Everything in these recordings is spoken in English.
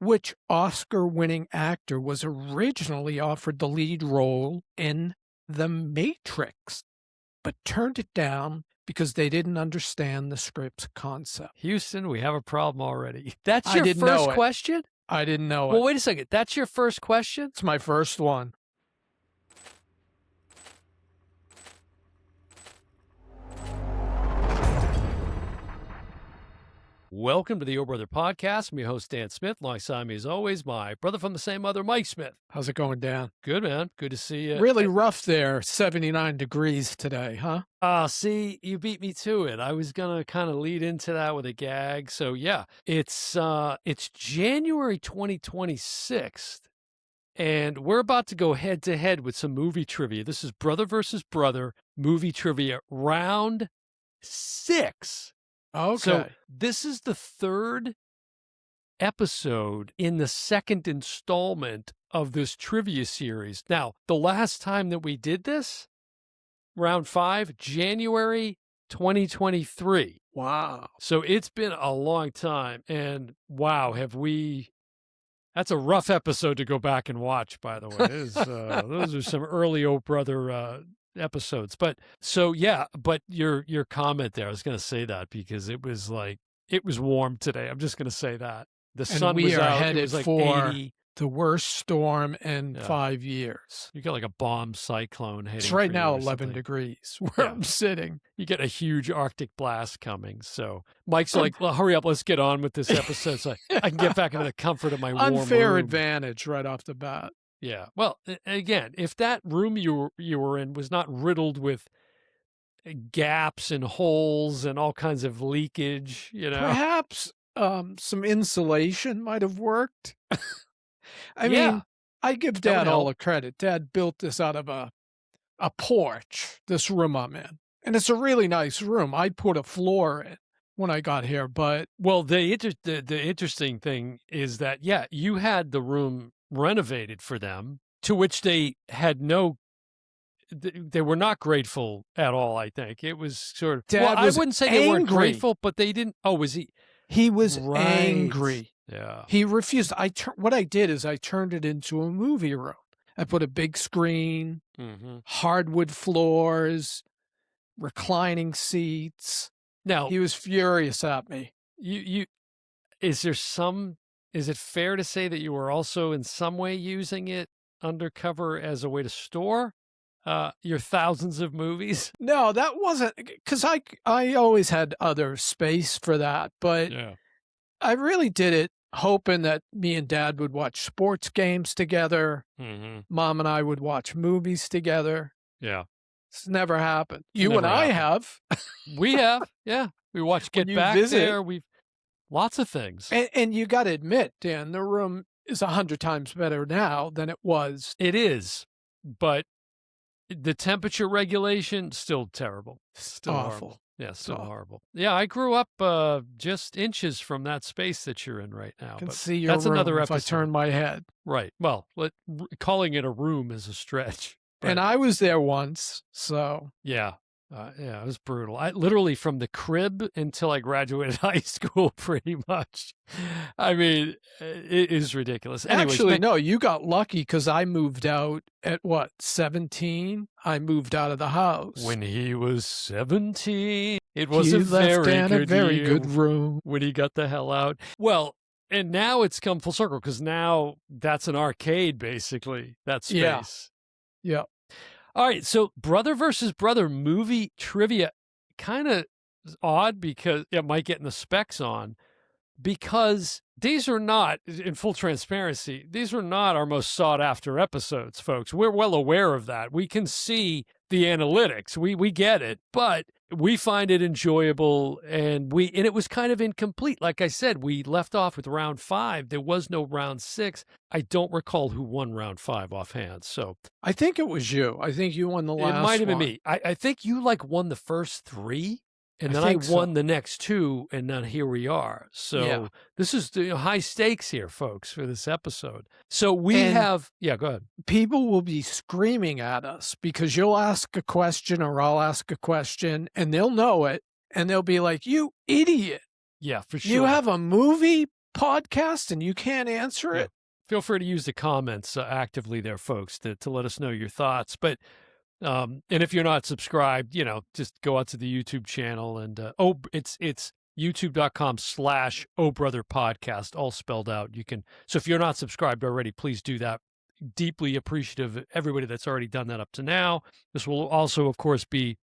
which Oscar-winning actor was originally offered the lead role in The Matrix, but turned it down because they didn't understand the script's concept? Houston, we have a problem already. That's I your didn't first know it. question? I didn't know Well, it. wait a second. That's your first question? It's my first one. Welcome to the O Brother Podcast. I'm your host, Dan Smith. Alongside me, as always, my brother from the same mother, Mike Smith. How's it going, Dan? Good, man. Good to see you. Really rough there, 79 degrees today, huh? See, you beat me to it. I was going to kind of lead into that with a gag. So, yeah, it's January 2026, and we're about to go head-to-head with some movie trivia. This is Brother versus Brother movie trivia, round 6. Okay. So this is the third episode in the second installment of this trivia series. Now, the last time that we did this, round 5, January 2023. Wow. So it's been a long time. And wow, that's a rough episode to go back and watch, by the way. Those are some early O Brother episodes. But so yeah, but your comment there, I was going to say that because it was warm today. I'm just going to say that the sun was out. Headed it was like for 80. The worst storm in 5 years. You got like a bomb cyclone hitting. It's right for now you or 11 something. degrees where I'm sitting. You get a huge Arctic blast coming. So Mike's like, well, hurry up, let's get on with this episode so I can get back into the comfort of my warm Unfair room. advantage right off the bat. Yeah. Well, again, if that room you were in was not riddled with gaps and holes and all kinds of leakage, Perhaps some insulation might have worked. I mean, I give Dad all the credit. Dad built this out of a porch, this room I'm in. And it's a really nice room. I put a floor in when I got here, but... Well, the interesting thing is that, you had the room renovated for them, to which they had they were not grateful at all, I think. It was sort of... Dad I wouldn't say they weren't grateful, but they didn't... Oh, was he... He was right. angry. Yeah. He refused. What I did is I turned it into a movie room. I put a big screen, hardwood floors, reclining seats. Now, he was furious at me. Is it fair to say that you were also in some way using it undercover as a way to store your thousands of movies? No, that wasn't, because I always had other space for that, but I really did it hoping that me and Dad would watch sports games together. Mom and I would watch movies together. Yeah. It's never happened. You and I have. We have. Yeah. We watched Get Back there. We've lots of things. And you got to admit, Dan, the room is 100 times better now than it was. It is. But the temperature regulation, still terrible. Still awful. Horrible. Yeah, still horrible. Yeah, I grew up just inches from that space that you're in right now. I can see your room another if episode. I turn my head. Right. Well, calling it a room is a stretch. But, and I was there once, so. Yeah. It was brutal. I literally from the crib until I graduated high school, pretty much. I mean, it is ridiculous. Anyways, actually, no, you got lucky because I moved out at 17? I moved out of the house when he was 17. It was a very good room when he got the hell out. Well, and now it's come full circle because now that's an arcade, basically. That space. Yeah. All right, so Brother versus Brother movie trivia, kind of odd because it might get in the specs on, because these are not, in full transparency, these are not our most sought after episodes, folks. We're well aware of that. We can see the analytics. We get it, but we find it enjoyable, and it was kind of incomplete. Like I said, we left off with round 5. There was no round 6. I don't recall who won round 5 offhand. So I think it was you. I think you won the last one. It might have been me. I think you won the first 3. And then I won the next 2, and then here we are. So this is high stakes here, folks, for this episode. So go ahead. People will be screaming at us because you'll ask a question or I'll ask a question, and they'll know it, and they'll be like, you idiot. Yeah, for sure. You have a movie podcast and you can't answer it? Feel free to use the comments actively there, folks, to let us know your thoughts. But and if you're not subscribed, just go out to the YouTube channel and it's youtube.com/Oh Brother Podcast, all spelled out. So if you're not subscribed already, please do that. Deeply appreciative of everybody that's already done that up to now. This will also, of course, be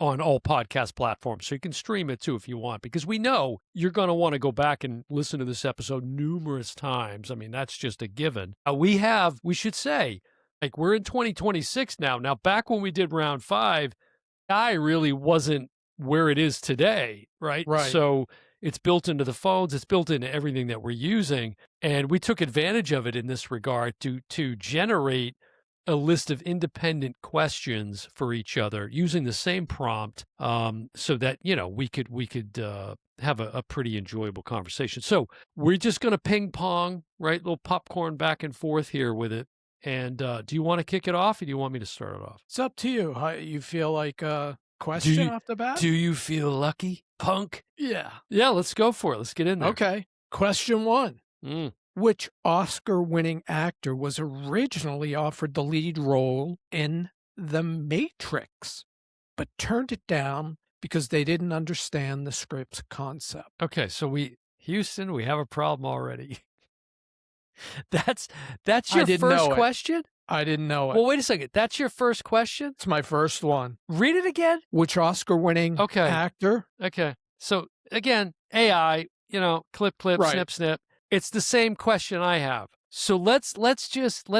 on all podcast platforms. So you can stream it too if you want, because we know you're going to want to go back and listen to this episode numerous times. I mean, that's just a given. We should say, like, we're in 2026 now. Now, back when we did round 5, AI really wasn't where it is today, right? Right. So it's built into the phones. It's built into everything that we're using. And we took advantage of it in this regard to generate a list of independent questions for each other using the same prompt, so that, we could have a pretty enjoyable conversation. So we're just going to ping pong, right? Little popcorn back and forth here with it. And do you want to kick it off or do you want me to start it off? It's up to you. How you feel like a question off the bat? Do you feel lucky, punk? Yeah. Yeah, let's go for it. Let's get in there. Okay. Question 1. Which Oscar-winning actor was originally offered the lead role in The Matrix, but turned it down because they didn't understand the script's concept? Okay, so Houston, we have a problem already. That's your first question? I didn't know it. Well, wait a second. That's your first question? It's my first one. Read it again. Which Oscar-winning actor? Okay. So again, AI, clip, right. snip, snip. It's the same question I have. So let's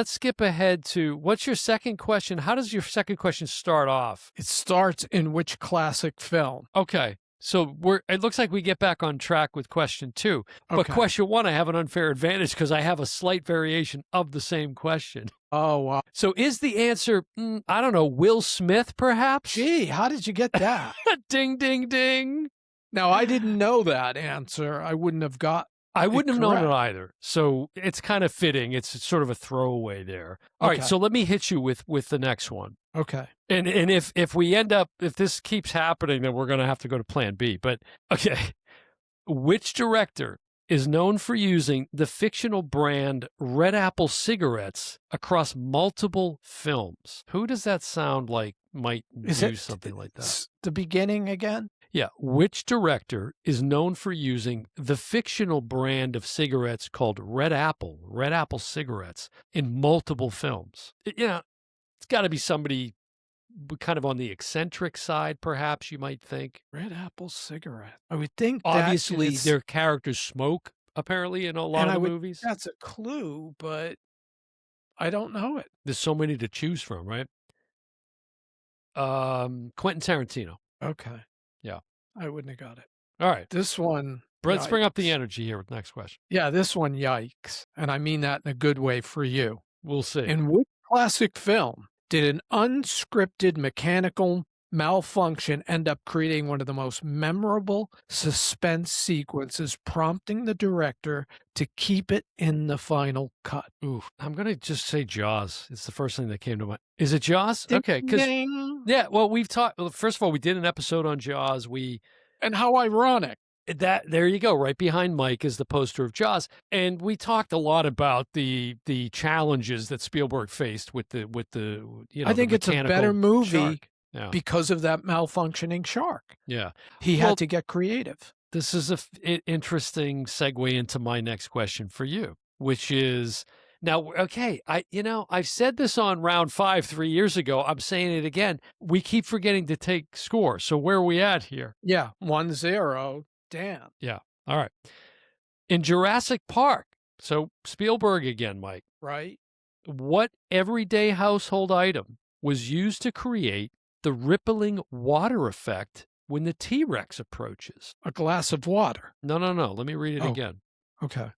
skip ahead to, what's your second question? How does your second question start off? It starts in which classic film? Okay. So it looks like we get back on track with question 2. But question 1, I have an unfair advantage because I have a slight variation of the same question. Oh, wow. So is the answer, I don't know, Will Smith, perhaps? Gee, how did you get that? Ding, ding, ding. Now, I didn't know that answer. I wouldn't have known it either. So it's kind of fitting. It's sort of a throwaway there. All right, so let me hit you with the next one. Okay. And if this keeps happening, then we're going to have to go to plan B. But okay. Which director is known for using the fictional brand Red Apple cigarettes across multiple films? Who does that sound like might do something like that? The beginning again? Yeah. Which director is known for using the fictional brand of cigarettes called Red Apple cigarettes in multiple films? It's got to be somebody kind of on the eccentric side, perhaps, you might think. Red Apple cigarette. I would think obviously their characters smoke, apparently, in a lot of the movies. That's a clue, but I don't know it. There's so many to choose from, right? Quentin Tarantino. Okay. Yeah. I wouldn't have got it. All right. This one. Let's bring up the energy here with the next question. Yeah, this one, yikes. And I mean that in a good way for you. We'll see. In which classic film did an unscripted mechanical malfunction end up creating one of the most memorable suspense sequences, prompting the director to keep it in the final cut? Ooh, I'm going to just say Jaws. It's the first thing that came to mind. Is it Jaws? Ding, okay. Yeah, well, we've talked, first of all, we did an episode on Jaws. And how ironic. There you go. Right behind Mike is the poster of Jaws, and we talked a lot about the challenges that Spielberg faced with the I think it's a better movie because of that malfunctioning shark. Yeah, he had to get creative. This is an interesting segue into my next question for you, which is now, okay, I've said this on round 5 3 years ago. I'm saying it again. We keep forgetting to take score. So where are we at here? Yeah, 1-0. Damn. Yeah. All right. In Jurassic Park, so Spielberg again, Mike. Right. What everyday household item was used to create the rippling water effect when the T-Rex approaches? A glass of water. No. Let me read it again. Okay.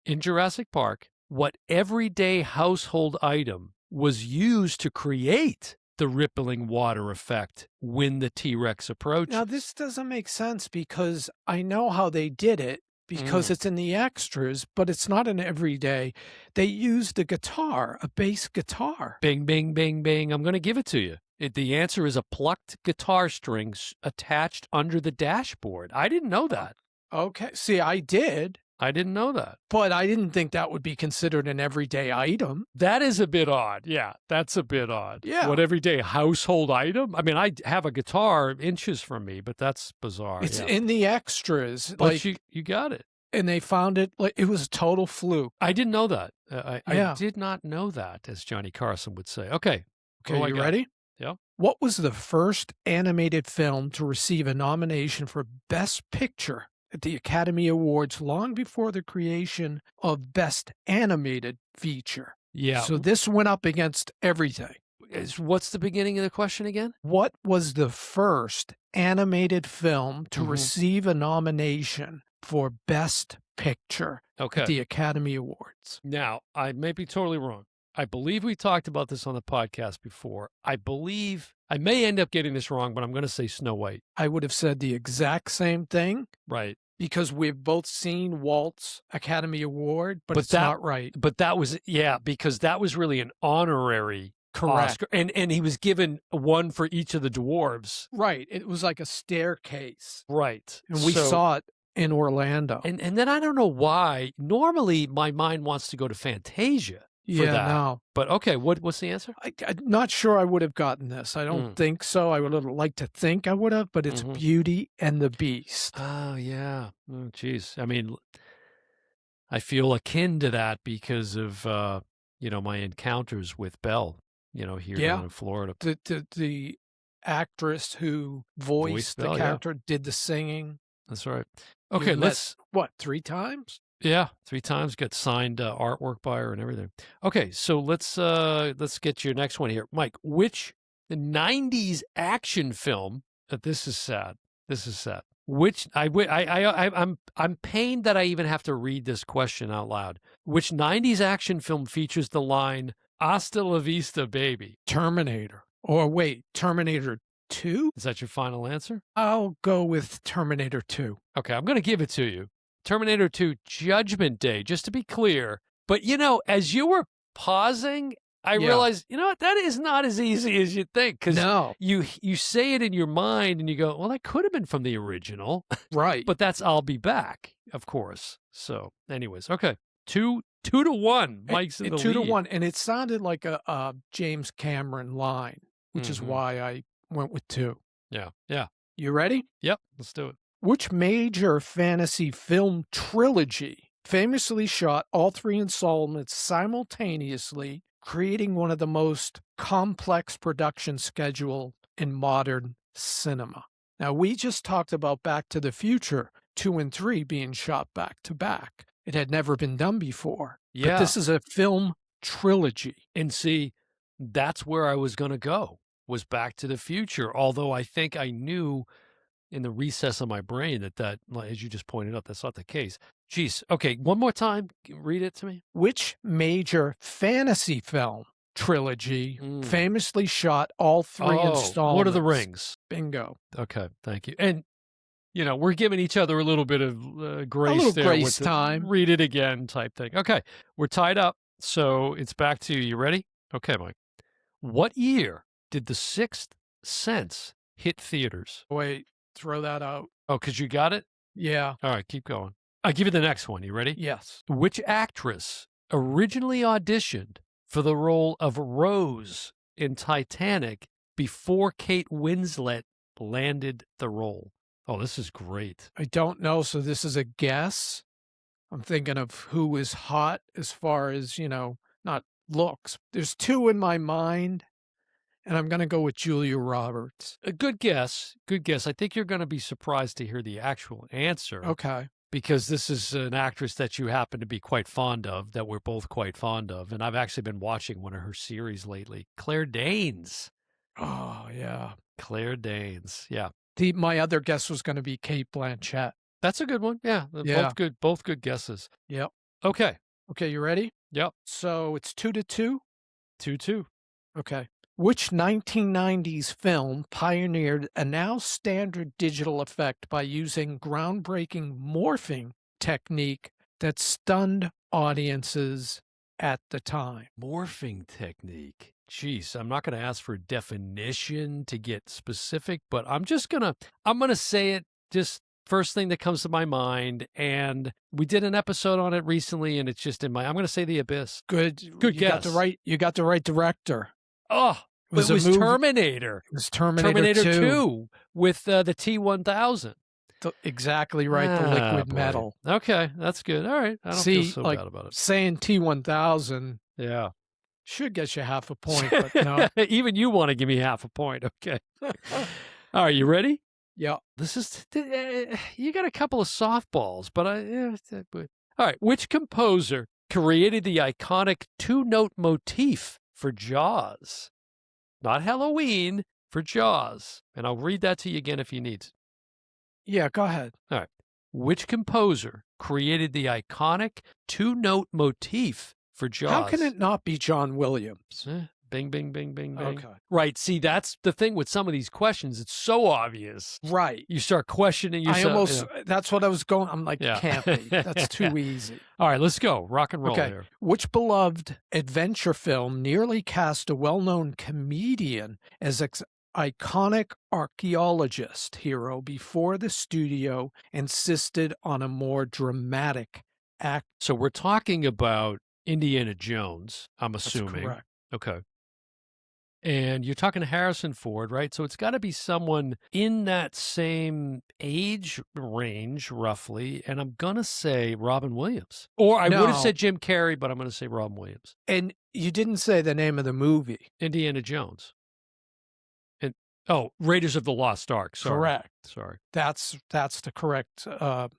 In Jurassic Park, what everyday household item was used to create the rippling water effect when the T-Rex approaches? Now, this doesn't make sense because I know how they did it because it's in the extras, but it's not an everyday. They used a guitar, a bass guitar. Bing, bing, bing, bing. I'm going to give it to you. The answer is a plucked guitar string attached under the dashboard. I didn't know that. Okay. See, I did, I didn't know that. but I didn't think that would be considered an everyday item. That is a bit odd. Yeah, that's a bit odd. Yeah. What everyday household item? I mean, I have a guitar inches from me, but that's bizarre. It's Yeah. in the extras, But like, you got it. and they found it like it was a total fluke. I didn't know that. I Yeah. did not know that, as Johnny Carson would say. Okay. What do Okay, I you got? ready? Yeah. What was the first animated film to receive a nomination for Best Picture at the Academy Awards long before the creation of Best Animated Feature? Yeah. So this went up against everything. What's the beginning of the question again? What was the first animated film to Mhm. receive a nomination for Best Picture at Okay. the Academy Awards? Now, I may be totally wrong. I believe we talked about this on the podcast before. I believe I may end up getting this wrong, but I'm going to say Snow White. I would have said the exact same thing Right. because we've both seen Walt's Academy Award, but But it's that not right. But that was, yeah, because that was really an honorary Correct. Oscar, and he was given one for each of the dwarves. Right. It was like a staircase, Right. and we So- saw it in Orlando. And then I don't know why. Normally, my mind wants to go to Fantasia for Yeah, that. no. But okay, what's the answer? I'm not sure I would have gotten this. I don't think so. I would have liked to think I would have, but it's Beauty and the Beast. Oh, yeah. Oh, geez. I mean, I feel akin to that because of, my encounters with Belle, here down in Florida. The actress who voiced the Belle, yeah. character did the singing. That's right. You've Okay, met, let's. what, 3 times? Yeah, 3 times, got signed artwork by her and everything. Okay, so let's get your next one here, Mike. Which 90s action film? This is sad. This is sad. Which I'm pained that I even have to read this question out loud. Which 90s action film features the line "Hasta la vista, baby"? Terminator. Or wait, Terminator 2? Is that your final answer? I'll go with Terminator 2. Okay, I'm going to give it to you. Terminator 2 Judgment Day, just to be clear. But, as you were pausing, I realized, what, that is not as easy as you think. Because No. you say it in your mind and you go, well, that could have been from the original. Right. But that's I'll Be Back, of course. So, anyways, okay. 2-1. Mike's in the 2 to lead. 1. And it sounded like a James Cameron line, which is why I went with 2. Yeah. Yeah. You ready? Yep. Let's do it. Which major fantasy film trilogy famously shot all 3 installments simultaneously, creating one of the most complex production schedule in modern cinema? Now, we just talked about Back to the Future 2 and 3 being shot back to back. It had never been done before. Yeah. But this is a film trilogy. And see, that's where I was going to go, was Back to the Future. Although I think I knew in the recess of my brain that, as you just pointed out, that's not the case. Jeez. Okay, one more time. Read it to me. Which major fantasy film trilogy famously shot all 3 installments? Lord of the Rings. Bingo. Okay, thank you. And, we're giving each other a little bit of grace A little there. grace with the time. read it again type thing. Okay, we're tied up. So it's back to you. You ready? Okay, Mike. What year did The Sixth Sense hit theaters? Wait, throw that out. Oh, because you got it? Yeah. All right, keep going. I'll give you the next one. You ready? Yes. Which actress originally auditioned for the role of Rose in Titanic before Kate Winslet landed the role? Oh, this is great. I don't know, so this is a guess. I'm thinking of who is hot as far as, not looks. There's 2 in my mind, and I'm going to go with Julia Roberts. A good guess. Good guess. I think you're going to be surprised to hear the actual answer. Okay. Because this is an actress that you happen to be quite fond of, that we're both quite fond of. And I've actually been watching one of her series lately. Claire Danes. Oh, yeah. Claire Danes. Yeah. My other guess was going to be Kate Blanchett. That's a good one. Yeah. Yeah. Both good guesses. Yep. Okay. Okay, you ready? Yep. So it's 2-2? 2-2. Okay. Which 1990s film pioneered a now standard digital effect by using groundbreaking morphing technique that stunned audiences at the time? Morphing technique. Jeez, I'm not going to ask for a definition to get specific, but I'm going to say it just first thing that comes to my mind, and we did an episode on it recently, and it's just in my I'm gonna say The Abyss. Good. Good You got the guess. right director. Oh, It was it a was movie. Terminator. It was Terminator Terminator 2. 2 with, the T-1000. Exactly right, the liquid Boy. metal. Okay, that's good. All right, I don't feel See, so like, bad about it. saying T-1000 Yeah. should get you half a point, but no. Even you wanna give me half a point, okay. All right, you ready? Yeah. This is you got a couple of softballs, but all right. Which composer created the iconic two-note motif for Jaws? Not Halloween, for Jaws. And I'll read that to you again if you need. Yeah, go ahead. All right. Which composer created the iconic two-note motif for Jaws? How can it not be John Williams? Bing, bing, bing, bing, bing. Okay. Right. See, that's the thing with some of these questions. It's so obvious. Right. You start questioning yourself. That's what I was going. I'm like, can't be. That's too easy. All right, let's go. Rock and roll here. Which beloved adventure film nearly cast a well-known comedian as iconic archaeologist hero before the studio insisted on a more dramatic act? So we're talking about Indiana Jones, I'm That's assuming. correct. Okay. And you're talking Harrison Ford, right? So it's got to be someone in that same age range, roughly. And I'm going to say Robin Williams. Or I would have said Jim Carrey, but I'm going to say Robin Williams. And you didn't say the name of the movie. Indiana Jones. And Raiders of the Lost Ark. Sorry. Correct. Sorry. That's the correct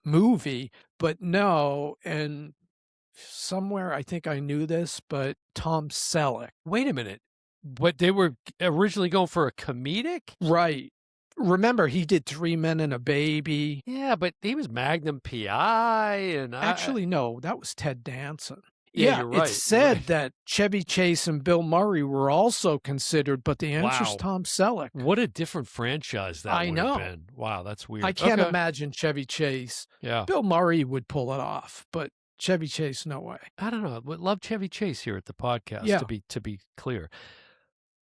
movie. But no, and somewhere I think I knew this, but Tom Selleck. Wait a minute. But they were originally going for a comedic? Right. Remember, he did 3 Men and a Baby. Yeah, but he was Magnum P.I. and Actually, no, that was Ted Danson. Yeah, you're right. It's said that Chevy Chase and Bill Murray were also considered, but the answer's Tom Selleck. What a different franchise that would have been. Wow, that's weird. I can't imagine Chevy Chase. Yeah. Bill Murray would pull it off, but Chevy Chase, no way. I don't know. We love Chevy Chase here at the podcast, Yeah. to be clear.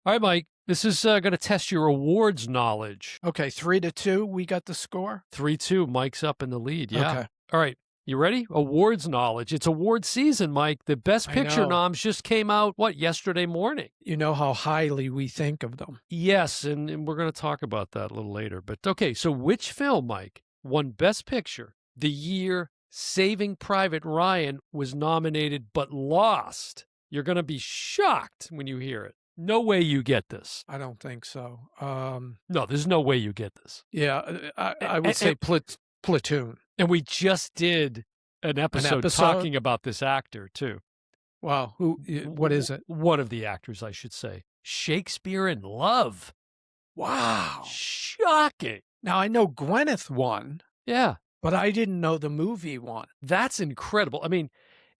All right, Mike, this is going to test your awards knowledge. Okay, 3-2, we got the score? 3-2, Mike's up in the lead, yeah. Okay. All right, you ready? Awards knowledge. It's award season, Mike. The Best Picture noms just came out, yesterday morning? You know how highly we think of them. Yes, and we're going to talk about that a little later. But okay, so which film, Mike, won Best Picture the year Saving Private Ryan was nominated but lost? You're going to be shocked when you hear it. No way you get this. I don't think so. No, there's no way you get this. Yeah, I would say Platoon. And we just did an episode talking about this actor, too. Wow. What is it? One of the actors, I should say. Shakespeare in Love. Wow. Shocking. Now, I know Gwyneth won. Yeah. But I didn't know the movie won. That's incredible. I mean,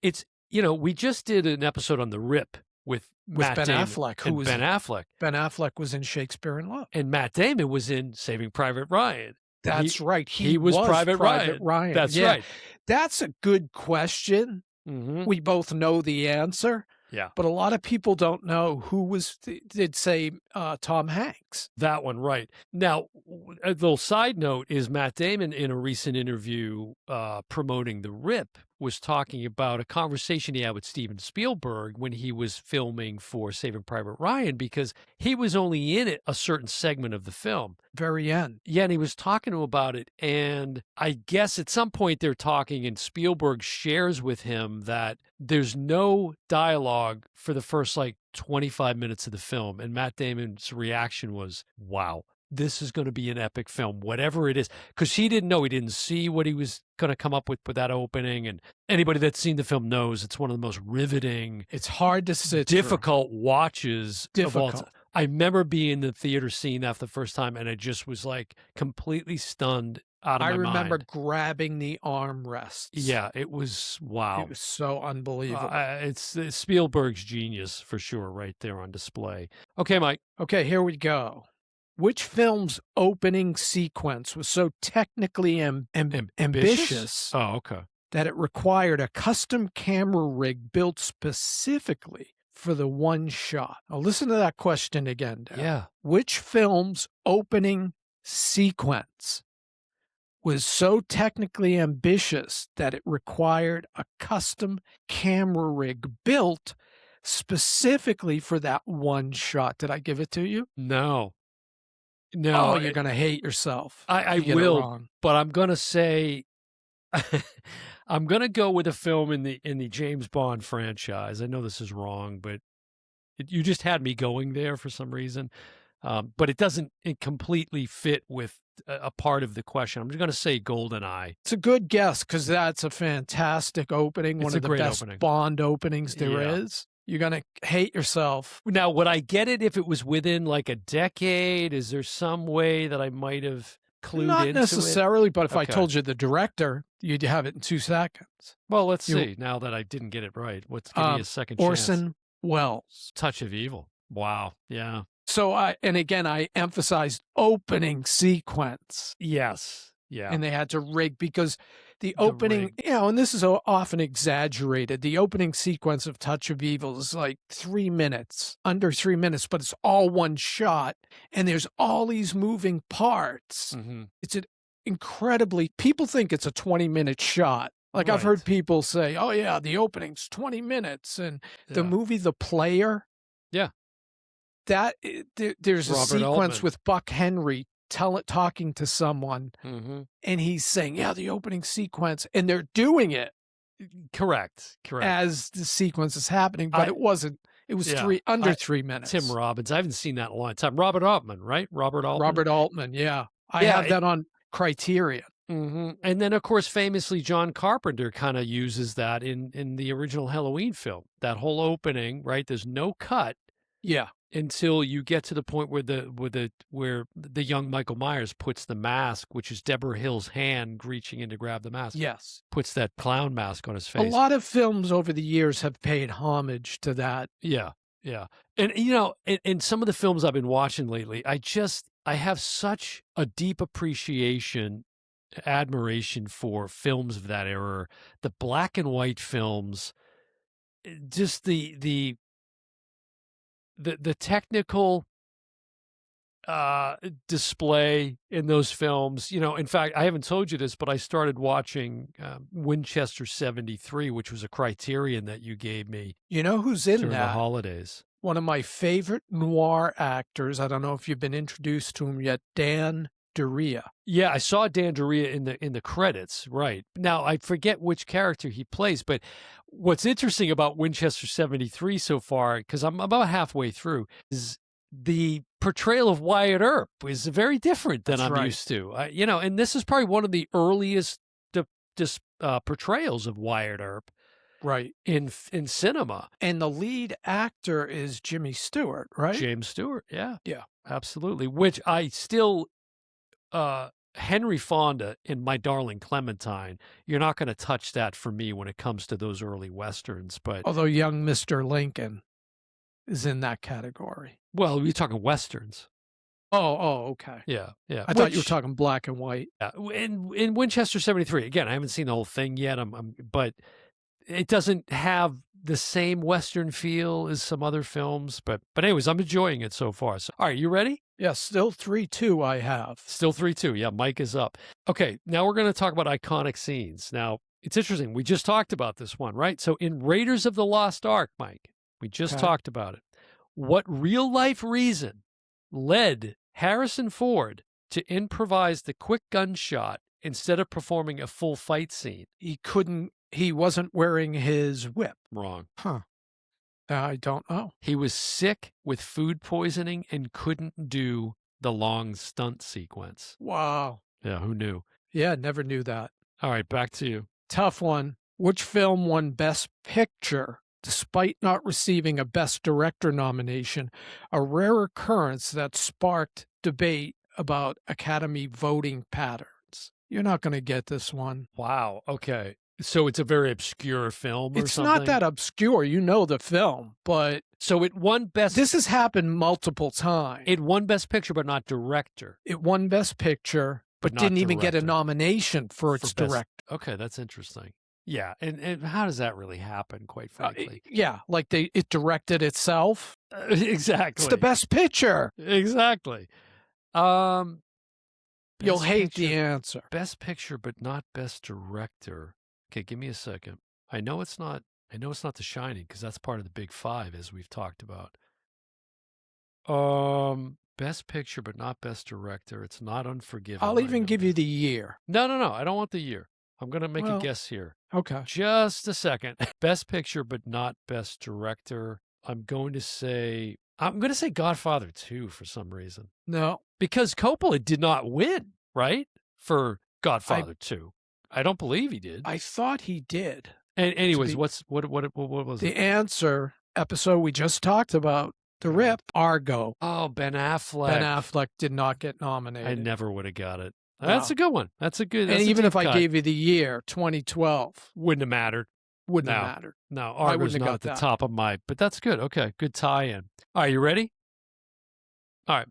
it's, we just did an episode on The Rip with Matt Ben Damon Affleck. Ben Affleck. Ben Affleck was in Shakespeare in Love. And Matt Damon was in Saving Private Ryan. That's right. He was Private Ryan. That's right. That's a good question. Mm-hmm. We both know the answer. Yeah. But a lot of people don't know who did say Tom Hanks. That one, right. Now, a little side note is Matt Damon in a recent interview promoting The Rip was talking about a conversation he had with Steven Spielberg when he was filming for Saving Private Ryan, because he was only in it a certain segment of the film. Very end. Yeah, and he was talking to him about it, and I guess at some point they're talking, and Spielberg shares with him that there's no dialogue for the first 25 minutes of the film, and Matt Damon's reaction was, wow, this is going to be an epic film, whatever it is, because he didn't know. He didn't see what he was going to come up with that opening, and anybody that's seen the film knows it's one of the most riveting. It's hard to sit difficult through. Watches. Difficult. Of all time. I remember being in the theater seeing that for the first time, and I just was completely stunned out of my mind. I remember grabbing the armrests. Yeah, it was, wow. It was so unbelievable. It's Spielberg's genius for sure right there on display. Okay, Mike. Okay, here we go. Which film's opening sequence was so technically ambitious that it required a custom camera rig built specifically for the one shot? Now listen to that question again, Dad. Yeah. Which film's opening sequence was so technically ambitious that it required a custom camera rig built specifically for that one shot. Did I give it to you? No. Oh, No, you're gonna hate yourself I if you get it will, wrong. but I'm gonna say I'm gonna go with a film in the James Bond franchise. I know this is wrong, but you just had me going there for some reason. But it doesn't completely fit with a part of the question. I'm just gonna say GoldenEye. It's a good guess because that's a fantastic opening, It's one a of the great best opening. Bond openings there Yeah. is. You're gonna hate yourself. Now, would I get it if it was within like a decade? Is there some way that I might have clued Not into it? necessarily, but if I Okay. told you the director, you'd have it in 2 seconds. Well, let's You see. Now that I didn't get it right, let's give me a second chance. Orson Welles. Touch of Evil. Wow. Yeah. So and again, I emphasized opening sequence. Yes. Yeah. And they had to rig because the The opening, rig. and this is often exaggerated. The opening sequence of Touch of Evil is like 3 minutes, under 3 minutes, but it's all one shot. And there's all these moving parts. Mm-hmm. It's an incredibly, people think it's a 20-minute shot. Like I've heard Right. people say, oh, yeah, the opening's 20 minutes. And the Yeah. movie The Player, Yeah. there's a Robert sequence Altman. with Buck Henry talking to someone, Mm-hmm. and he's saying, yeah, the opening sequence, and they're doing it Correct. as the sequence is happening, but it wasn't. It was Yeah. under 3 minutes. Tim Robbins. I haven't seen that in a long time. Robert Altman, right? Robert Altman. Robert Altman, yeah. I Yeah, have that on Criterion. Mm-hmm. And then, of course, famously, John Carpenter kind of uses that in the original Halloween film. That whole opening, right? There's no cut Yeah. until you get to the point where the young Michael Myers puts the mask, which is Deborah Hill's hand reaching in to grab the mask. Yes. Puts that clown mask on his A face. lot of films over the years have paid homage to that. Yeah. Yeah. And, you know, in some of the films I've been watching lately, I have such a deep appreciation, admiration for films of that era, the black and white films, just the technical display in those films. You know, in fact, I haven't told you this, but I started watching Winchester 73, which was a Criterion that you gave me. You know who's in during that? The holidays. One of my favorite noir actors. I don't know if you've been introduced to him yet. Dan DeRia. Yeah, I saw Dan DeRia in the credits. Right now, I forget which character he plays, but what's interesting about Winchester 73 so far, because I'm about halfway through, is the portrayal of Wyatt Earp is very different than I'm used to. You know, and this is probably one of the earliest portrayals of Wyatt Earp. Right. In cinema. And the lead actor is Jimmy Stewart, right? James Stewart, yeah. Yeah. Absolutely. Which I still Henry Fonda in My Darling Clementine, you're not going to touch that for me when it comes to those early Westerns. But although young Mr. Lincoln is in that category. Well, we're talking Westerns. Oh, okay. Yeah, yeah. I thought you were talking black and white. Yeah. In Winchester 73, again, I haven't seen the whole thing yet, but it doesn't have the same Western feel as some other films. But anyways, I'm enjoying it so far. So, all right, you ready? Yeah, still 3-2 I have. Still 3-2. Yeah, Mike is up. Okay, now we're going to talk about iconic scenes. Now, it's interesting. We just talked about this one, right? So in Raiders of the Lost Ark, Mike, we just talked about it. What real-life reason led Harrison Ford to improvise the quick gunshot instead of performing a full fight scene? He wasn't wearing his whip. Wrong. Huh. I don't know. He was sick with food poisoning and couldn't do the long stunt sequence. Wow. Yeah, who knew? Yeah, never knew that. All right, back to you. Tough one. Which film won Best Picture despite not receiving a Best Director nomination? A rare occurrence that sparked debate about Academy voting patterns. You're not going to get this one. Wow. Okay. So it's a very obscure film or it's something? It's not that obscure. You know the film, but... So it won Best... This has happened multiple times. It won Best Picture, but not Director. It won Best Picture, but didn't even get a nomination for its director. Okay, that's interesting. Yeah, and how does that really happen, quite frankly? Yeah, like it directed itself. Exactly. It's the Best Picture. Exactly. You'll Best hate picture, the answer. best picture, but not best director. Okay, give me a second. I know it's not. I know it's not The Shining because that's part of the big five, as we've talked about. Best picture, but not best director. It's not Unforgiven. I'll even give you the year. No, no, no. I don't want the year. I'm gonna make a Well, guess here. okay. Just a second. Best picture, but not best director. I'm going to say Godfather 2 for some reason. No, Because Coppola did not win, right? For I Godfather 2. I don't believe he did. I thought he did. And anyways, be- what was The it? answer, episode we just talked about, the rip, Argo. Oh, Ben Affleck. Ben Affleck did not get I nominated. never would have got it. No. That's a good one. That's a good. And That's even a if I cut. gave you the year, 2012, Wouldn't have mattered. wouldn't No. have mattered. No, I Argo's wouldn't have not got at the that. top of my, but that's good. Okay, good tie-in. All right, you ready? All right.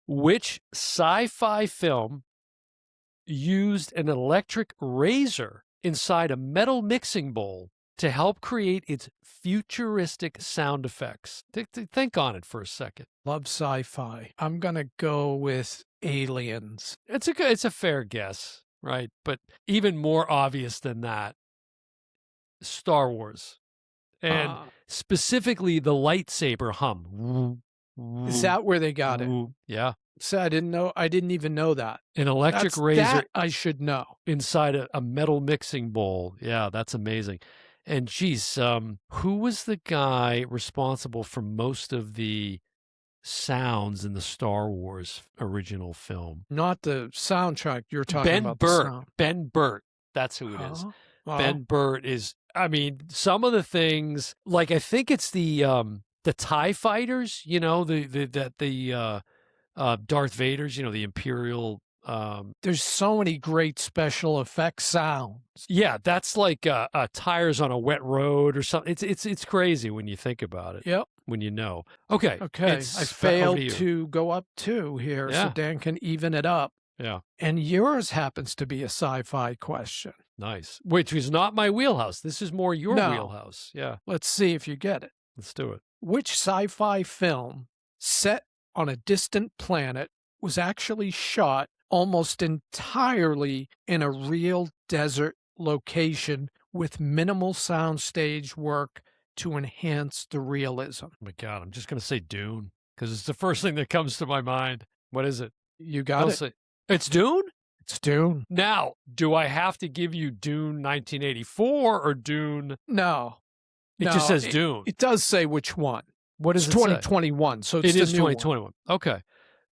Which sci-fi film used an electric razor inside a metal mixing bowl to help create its futuristic sound effects? Think on it for a second. Love sci-fi. I'm gonna go with Aliens. It's a fair guess, right? But even more obvious than that, Star Wars. And specifically the lightsaber hum. Is that where they got it? Yeah. So I didn't know. I didn't even know that. An electric razor That I should know. inside a metal mixing bowl. Yeah, that's amazing. And geez, who was the guy responsible for most of the sounds in the Star Wars original film? Not the soundtrack. You're talking about the sound. Ben Burt. That's who it is. Well, Ben Burt is, I mean, some of the things, like I think it's the TIE fighters, you know, the Darth Vader's, you know, the Imperial. There's so many great special effects sounds. Yeah, that's like tires on a wet road or something. It's crazy when you think about it. Yep. When you know. Okay. Okay. I failed to go up 2 here, Yeah. so Dan can even it up. Yeah. And yours happens to be a sci-fi question. Nice. Which is not my wheelhouse. This is more your wheelhouse. Yeah. Let's see if you get it. Let's do it. Which sci-fi film set on a distant planet was actually shot almost entirely in a real desert location with minimal soundstage work to enhance the realism? Oh my God, I'm just going to say Dune because it's the first thing that comes to my mind. What is it? You got it. Say, it's Dune? It's Dune. Now, do I have to give you Dune 1984 or Dune? No. It just says Dune. It does say which one. What is it's it 2021, so it's it is the new 2021. one. Okay.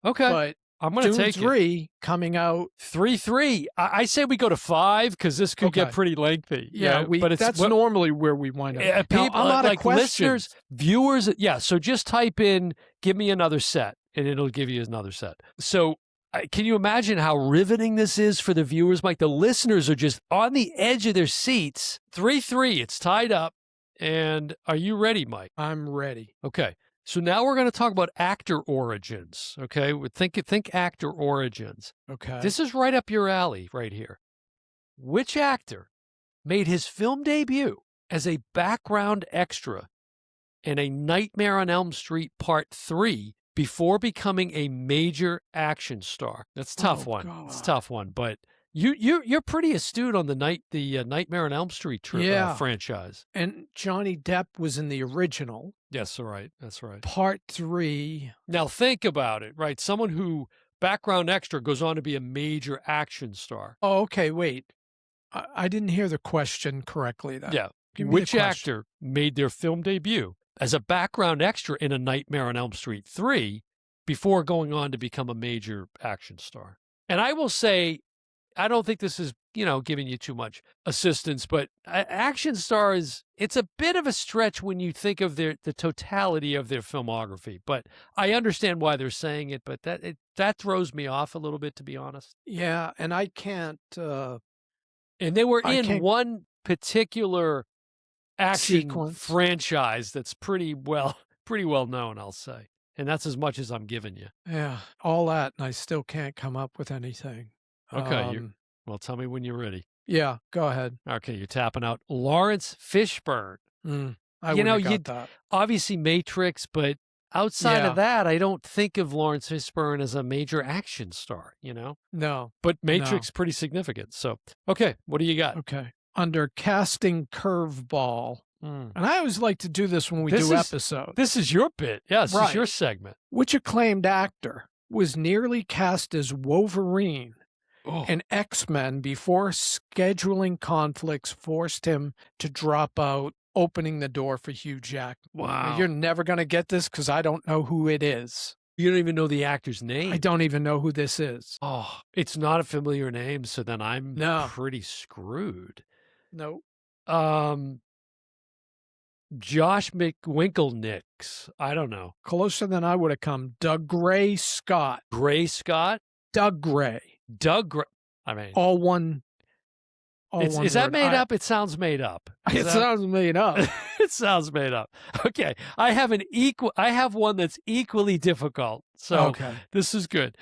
Okay. But I'm going to Dune take 3 coming out 3-3. I say we go to 5 because this could get pretty lengthy. Yeah, but that's normally where we wind up. People, now, I'm out like of questions. Listeners, viewers. Yeah, so just type in, give me another set, and it'll give you another set. So can you imagine how riveting this is for the viewers, Mike? The listeners are just on the edge of their seats. 3-3, it's tied up. And are you ready, Mike? I'm ready. Okay. So now we're going to talk about actor origins. Okay. Think actor origins. Okay. This is right up your alley right here. Which actor made his film debut as a background extra in A Nightmare on Elm Street Part 3 before becoming a major action star? That's a tough one. God. It's a tough one, but you're pretty astute on the Nightmare on Elm Street franchise. And Johnny Depp was in the original. Yes, all right. That's right. Part 3. Now think about it, right? Someone who background extra goes on to be a major action star. Oh, okay. Wait, I didn't hear the question correctly. Then. Yeah. Which actor made their film debut as a background extra in A Nightmare on Elm Street 3 before going on to become a major action star? And I will say, I don't think this is, giving you too much assistance, but action stars, it's a bit of a stretch when you think of the totality of their filmography. But I understand why they're saying it, but that throws me off a little bit, to be honest. Yeah, and I can't. And they were in one particular action franchise that's pretty well known, I'll say. And that's as much as I'm giving you. Yeah, all that, and I still can't come up with anything. Okay, well, tell me when you're ready. Yeah, go ahead. Okay, you're tapping out Lawrence Fishburne. I wouldn't have got that. Obviously Matrix, but outside of Yeah. that, I don't think of Lawrence Fishburne as a major action star, you know? No. But No. Matrix pretty significant. So, okay, what do you got? Okay. Under casting curveball, Mm. and I always like to do this when we This do is episodes. this is your bit. Yeah, this is your Right. segment. Which acclaimed actor was nearly cast as Wolverine Oh, in X-Men before scheduling conflicts forced him to drop out, opening the door for Hugh Jackman? Now, wow. you're never going to get this because I don't know who it is. You don't even know the actor's name. I don't even know who this is. Oh, it's not a familiar name, so then I'm No. pretty screwed. No. Um, Josh McWinklenix. I don't know. Closer than I would have come. Doug Gray Scott. Gray Scott? Doug Gray. Doug Gray. I mean, All one is word. that made up? It sounds made up. It sounds made up. It sounds made up. Okay. I have one that's equally difficult. So Okay. this is good.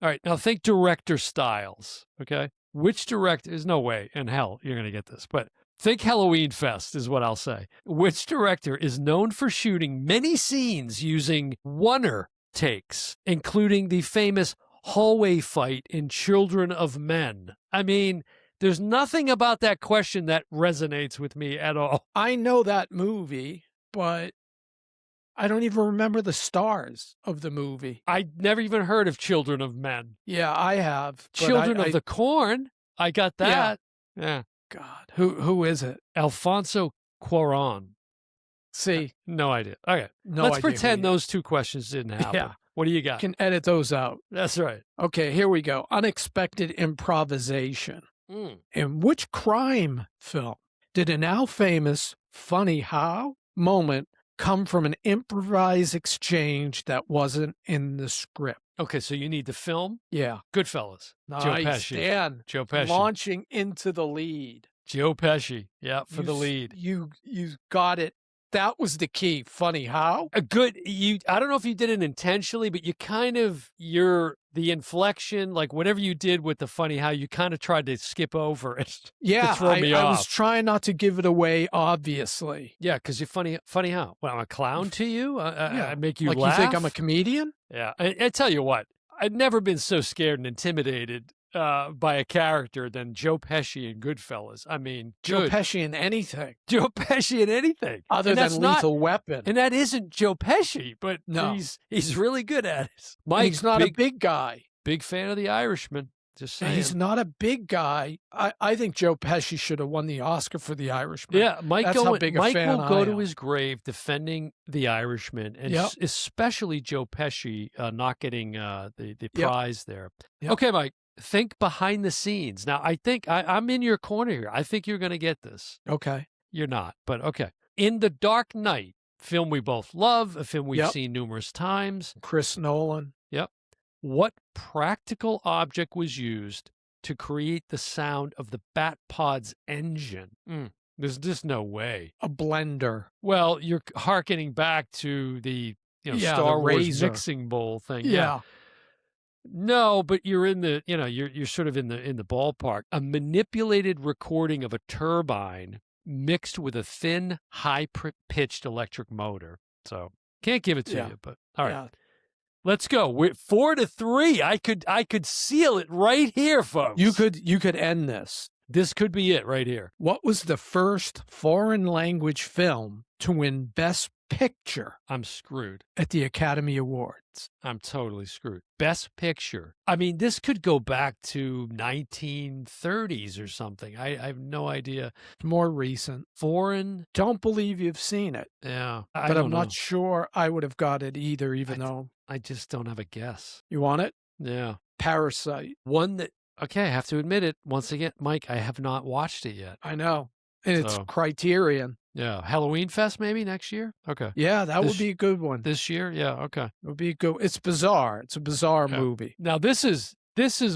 All right. Now think director styles. Okay. Which director, there's no way in hell you're going to get this, but think Halloween Fest is what I'll say. Which director is known for shooting many scenes using oneer takes, including the famous hallway fight in Children of Men? I mean, there's nothing about that question that resonates with me at all. I know that movie, but I don't even remember the stars of the movie. I'd never even heard of Children of Men. Yeah, I have. Children of the Corn, I got that. Yeah. God, who is it? Alfonso Cuarón. See, No idea. Okay. no Let's idea pretend who he is. those two questions didn't happen. Yeah. What do you got? Can edit those out. That's right. Okay, here we go. Unexpected improvisation. Mm. In which crime film did a now famous funny how moment come from an improvised exchange that wasn't in the script? Okay, so you need the film. Yeah. Goodfellas. Nice, Joe Pesci. Dan. Joe Pesci. Launching into the lead. Joe Pesci. Yeah, for the lead. You got it. That was the key. Funny how? A good I don't know if you did it intentionally, but the inflection, like whatever you did with the funny how, you kind of tried to skip over it. Yeah, to throw me I off. was trying not to give it away, obviously. Yeah, because you're funny how? Well, I'm a clown to you? I make you like laugh? you think I'm a comedian? Yeah. I tell you what, I'd never been so scared and intimidated by a character than Joe Pesci in Goodfellas. I mean, Joe Pesci in anything. Joe Pesci in anything. Other than Lethal Weapon. And that isn't Joe Pesci, but No. he's really good at it. And he's not a big guy. Big fan of The Irishman. Just saying. He's not a big guy. I think Joe Pesci should have won the Oscar for The Irishman. Yeah, Mike That's how big a Mike fan will go I to am. his grave defending The Irishman, and especially Joe Pesci not getting the prize there. Yep. Okay, Mike, think behind the scenes. Now, I think I'm in your corner here. I think you're going to get this. Okay. You're not, but okay. In The Dark Knight, film we both love, a film we've seen numerous times. Chris Nolan. Yep. What practical object was used to create the sound of the Batpod's engine? There's just no way. A blender. Well, you're hearkening back to the Star Wars mixing bowl thing. Yeah. No, but you're in the you're sort of in the ballpark. A manipulated recording of a turbine mixed with a thin, high-pitched electric motor. So can't give it to you, but all right. Yeah. Let's go. We're 4-3. I could seal it right here, folks. You could end this. This could be it right here. What was the first foreign language film to win Best Picture I'm screwed. at the Academy Awards? I'm totally screwed. Best Picture. I mean, this could go back to 1930s or something. I have no idea. More recent. Foreign. Don't believe you've seen it. Yeah. But I'm not sure I would have got it either, even though. I just don't have a guess. You want it? Yeah. Parasite. One that, okay, I have to admit it. Once again, Mike, I have not watched it yet. I know. And it's Criterion. Yeah. Halloween Fest maybe next year? Okay. Yeah, that would be a good one. This year? Yeah, okay. It would be good. It's bizarre. It's a bizarre movie. Now, this is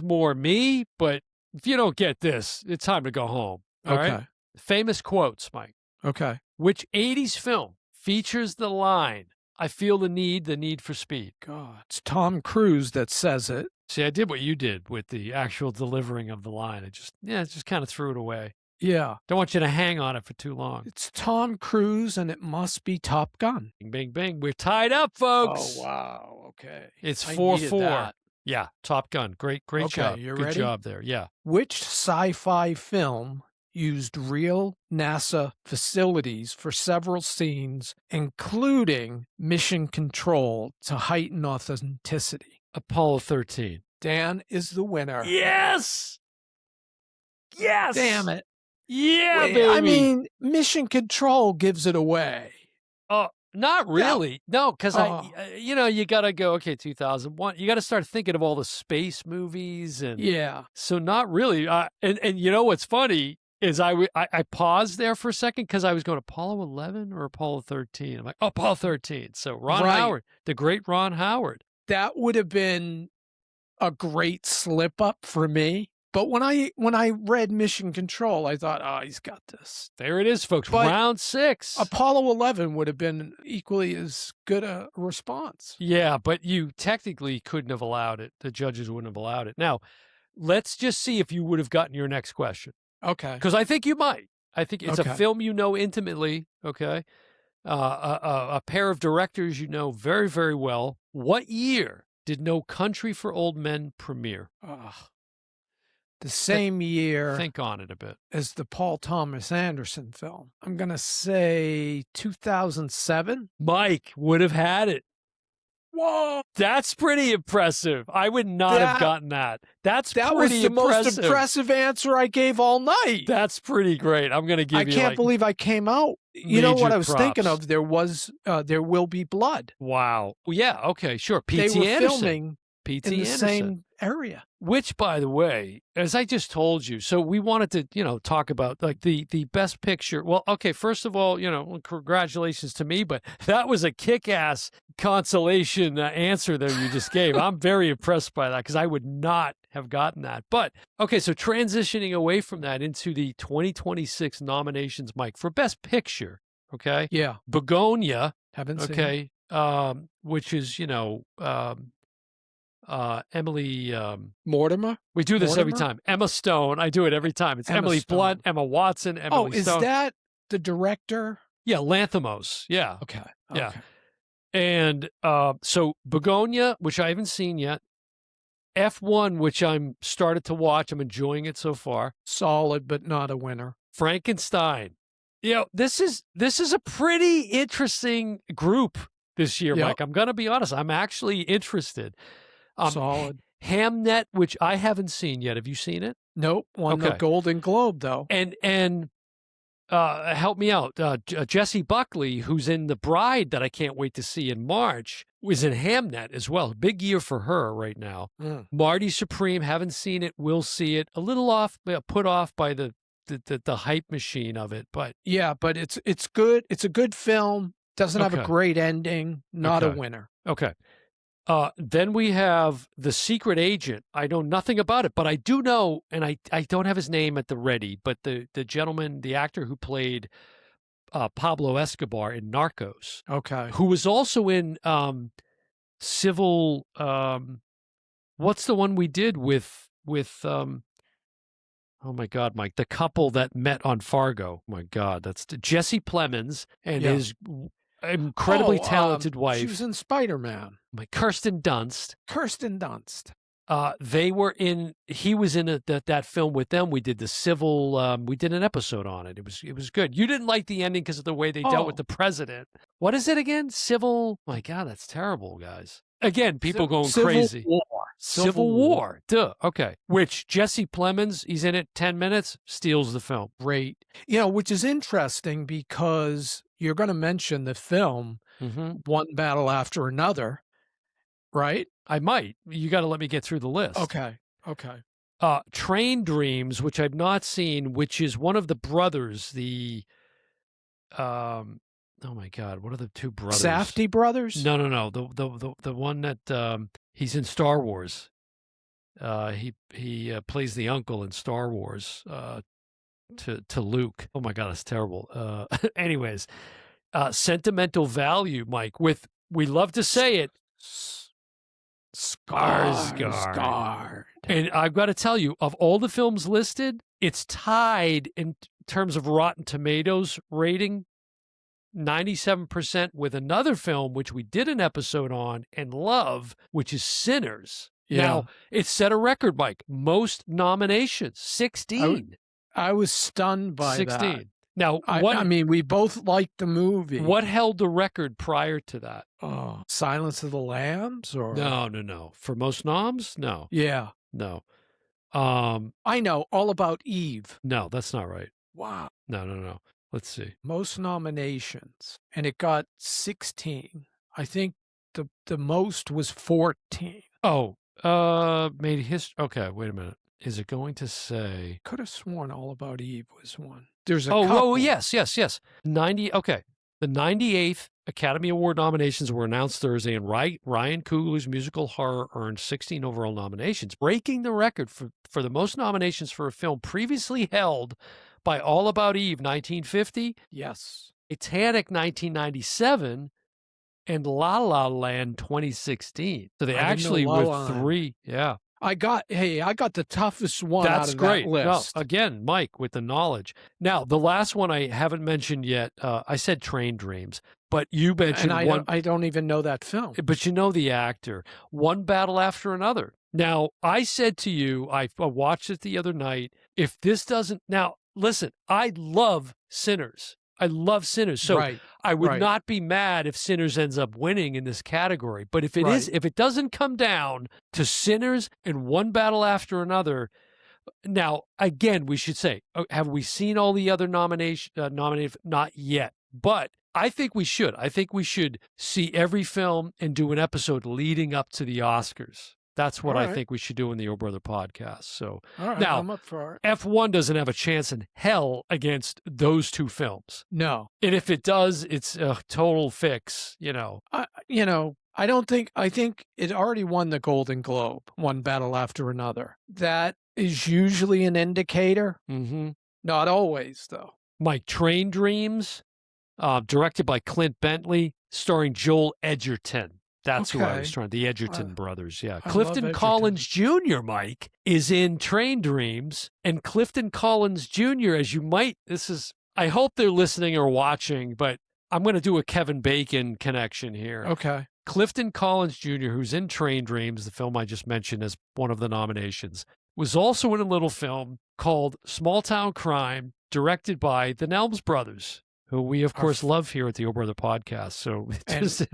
more me, but if you don't get this, it's time to go home. All right? Famous quotes, Mike. Okay. Which 80s film features the line, I feel the need for speed? God, it's Tom Cruise that says it. See, I did what you did with the actual delivering of the line. It just kind of threw it away. Yeah. Don't want you to hang on it for too long. It's Tom Cruise, and it must be Top Gun. Bing, bing, bing. We're tied up, Oh, folks. wow. Okay. It's I 4-4. needed that. Yeah, Top Gun. Great Okay, job. you Good ready? job there. Yeah. Which sci-fi film used real NASA facilities for several scenes, including mission control to heighten authenticity? Apollo 13. Dan is the winner. Yes! Yes! Damn it. Yeah, Wait, baby. I mean, mission control gives it away. Not really. No, because you got to go, okay, 2001. You got to start thinking of all the space movies. And Yeah. so not really. And you know what's funny is I paused there for a second because I was going Apollo 11 or Apollo 13. I'm like, oh, Apollo 13. So Ron Howard, the great Ron Howard. That would have been a great slip up for me. But when I read Mission Control, I thought, oh, he's got this. There it is, folks. But round 6. Apollo 11 would have been equally as good a response. Yeah, but you technically couldn't have allowed it. The judges wouldn't have allowed it. Now, let's just see if you would have gotten your next question. Okay. Because I think you might. I think it's Okay. a film you know intimately, okay? A pair of directors you know very, very well. What year did No Country for Old Men premiere? The same year Think on it a bit. as the Paul Thomas Anderson film. I'm going to say 2007. Mike would have had it. Whoa. That's pretty impressive. I would not have gotten that. That was the most impressive answer I gave all night. That's pretty great. I'm going to give you I can't believe I came out. You know what I was thinking of? There Will Be Blood. Wow. Well, yeah, okay, sure. P.T. They were Anderson. filming P.T. in the Anderson. same area. Which, by the way, as I just told you, so we wanted to, talk about like the best picture. Well, okay, first of all, congratulations to me, but that was a kick-ass consolation answer there you just gave. I'm very impressed by that because I would not have gotten that. But, okay, so transitioning away from that into the 2026 nominations, Mike, for Best Picture, okay? Yeah. Begonia. Haven't seen it. Which is, Emily Mortimer. We do this every time. Emma Stone. I do it every time. It's Emily Blunt, Emma Watson, Emily Stone. Is that the director? Yeah, Lanthimos. Yeah. Okay. Yeah. And so Begonia, which I haven't seen yet. F1, which I'm started to watch. I'm enjoying it so far. Solid, but not a winner. Frankenstein. This is a pretty interesting group this year, Mike. I'm going to be honest. I'm actually interested. Solid. Hamnet, which I haven't seen yet. Have you seen it? Nope. Won the Golden Globe, though. And help me out. Jessie Buckley, who's in The Bride that I can't wait to see in March, was in Hamnet as well. Big year for her right now. Marty Supreme, haven't seen it. Will see it. A little put off by the hype machine of it, but yeah, but it's good. It's a good film. Doesn't have a great ending. Not a winner. Okay. Then we have The Secret Agent. I know nothing about it, but I do know, and I don't have his name at the ready, but the gentleman, the actor who played Pablo Escobar in Narcos. Okay. Who was also in Civil, what's the one we did with oh my God, Mike, the couple that met on Fargo. Oh my God, that's Jesse Plemons and his incredibly talented wife. She was in Spider-Man. Kirsten Dunst. Kirsten Dunst. He was in that film with them. We did the Civil, we did an episode on it. It was good. You didn't like the ending because of the way they dealt with the president. What is it again? Civil, my God, that's terrible, guys. Again, people going crazy. Civil War. Duh. Okay. Which Jesse Plemons, he's in it 10 minutes, steals the film. Great. Which is interesting because you're going to mention the film, One Battle After Another, right? I might. You got to let me get through the list. Okay. Train Dreams, which I've not seen, which is one of the brothers, oh my God, what are the two brothers? Safdie brothers? No. The one that he's in Star Wars. He plays the uncle in Star Wars to Luke. Oh my God, that's terrible. Anyways, Sentimental Value, Mike. We love to say it. Skarsgård. And I've got to tell you, of all the films listed, it's tied in terms of Rotten Tomatoes rating, 97% with another film, which we did an episode on and love, which is Sinners. Now, Yeah. it set a record, Mike. Most nominations, I 16. I was stunned by that. 16. Now, I mean, we both liked the movie. what held the record prior to that? Oh, Silence of the Lambs or No. For most noms? No. Yeah. No. I know, All About Eve. No, that's not right. Wow. No. Let's see. Most nominations, and it got 16. I think the most was 14. Oh, made history. Okay, wait a minute. Is it going to say? Could have sworn All About Eve was one. There's a Oh, couple. yes. 90. Okay. The 98th Academy Award nominations were announced Thursday, and Ryan Coogler's musical horror earned 16 overall nominations, breaking the record for the most nominations for a film previously held by All About Eve 1950, Yes. Titanic 1997, and La La Land 2016. So they I didn't know actually La were La Land. 3. Yeah. I got the toughest one out That's of great. that list. No, again, Mike, with the knowledge. Now, the last one I haven't mentioned yet, I said Train Dreams, but you mentioned And one. I don't even know that film. But you know the actor. One Battle After Another. Now, I said to you, I watched it the other night. If this doesn't. Now, listen, I love Sinners. I love Sinners. So Right. I would right. not be mad if Sinners ends up winning in this category. But if it Right. is, if it doesn't come down to Sinners and One Battle After Another, now again, we should say, have we seen all the other nominated? Not yet, but I think we should. I think we should see every film and do an episode leading up to the Oscars. That's what All I right. think we should do in the Oh Brother podcast. So All right, now, I'm up for it. F1 doesn't have a chance in hell against those two films. No. And if it does, it's a total fix, you know. I think it already won the Golden Globe, One Battle After Another. That is usually an indicator. Mm-hmm. Not always, though. Mike, Train Dreams, directed by Clint Bentley, starring Joel Edgerton. That's who I was trying. The Edgerton brothers, yeah. I Clifton love Collins Jr., Mike, is in Train Dreams, and Clifton Collins Jr., as you might, I hope they're listening or watching, but I'm going to do a Kevin Bacon connection here. Okay. Clifton Collins Jr., who's in Train Dreams, the film I just mentioned as one of the nominations, was also in a little film called Small Town Crime, directed by the Nelms brothers, who we, of course, love here at the Oh Brother podcast. So it's just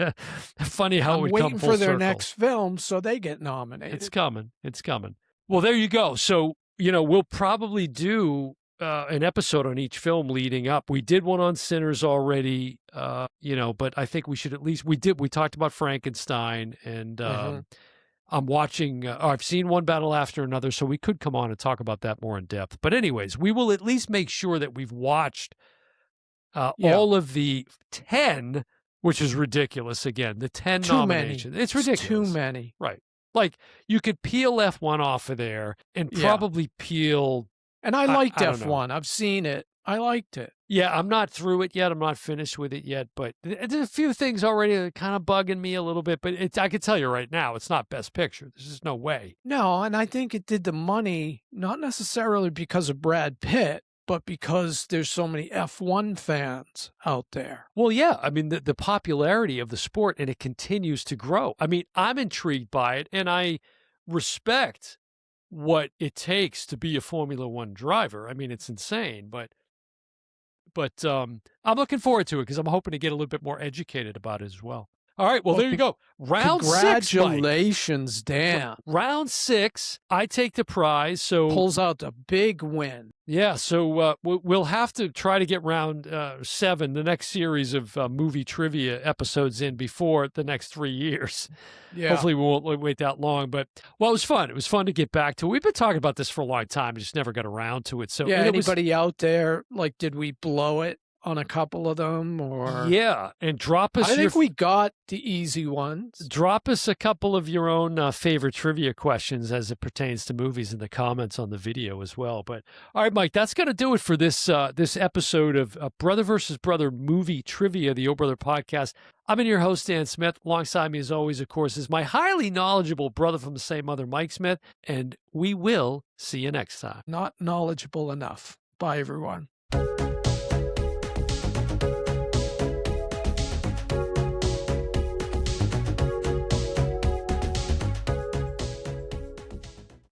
funny how it would come full circle. I'm waiting for their next film so they get nominated. It's coming. It's coming. Well, there you go. So, we'll probably do an episode on each film leading up. We did one on Sinners already, but I think we should at least, we talked about Frankenstein, and I'm watching, I've seen One Battle After Another, so we could come on and talk about that more in depth. But anyways, we will at least make sure that we've watched all of the 10, which is ridiculous. Again, the 10 nominations. It's ridiculous. Too many. Right. Like, you could peel F1 off of there and probably peel. And I liked F1. I've seen it. I liked it. Yeah, I'm not through it yet. I'm not finished with it yet. But there's a few things already that are kind of bugging me a little bit. But I can tell you right now, it's not Best Picture. There's just no way. No, and I think it did the money, not necessarily because of Brad Pitt, but because there's so many F1 fans out there. Well, yeah. I mean, the popularity of the sport, and it continues to grow. I mean, I'm intrigued by it, and I respect what it takes to be a Formula One driver. I mean, it's insane, but I'm looking forward to it because I'm hoping to get a little bit more educated about it as well. All right, well, there you go. Round 6, Congratulations, Dan. Round 6, I take the prize. So pulls out the big win. Yeah, so we'll have to try to get round 7, the next series of movie trivia episodes in before the next 3 years. Yeah. Hopefully we won't wait that long. But, well, it was fun. It was fun to get back to. We've been talking about this for a long time. Just never got around to it. So yeah, anybody out there, like, did we blow it on a couple of them, or yeah, and drop us. I think we got the easy ones. Drop us a couple of your own favorite trivia questions as it pertains to movies in the comments on the video as well. But all right, Mike, that's going to do it for this this episode of Brother versus Brother Movie Trivia, the Oh Brother podcast. I've been your host, Dan Smith. Alongside me, as always, of course, is my highly knowledgeable brother from the same mother, Mike Smith, and we will see you next time. Not knowledgeable enough. Bye, everyone.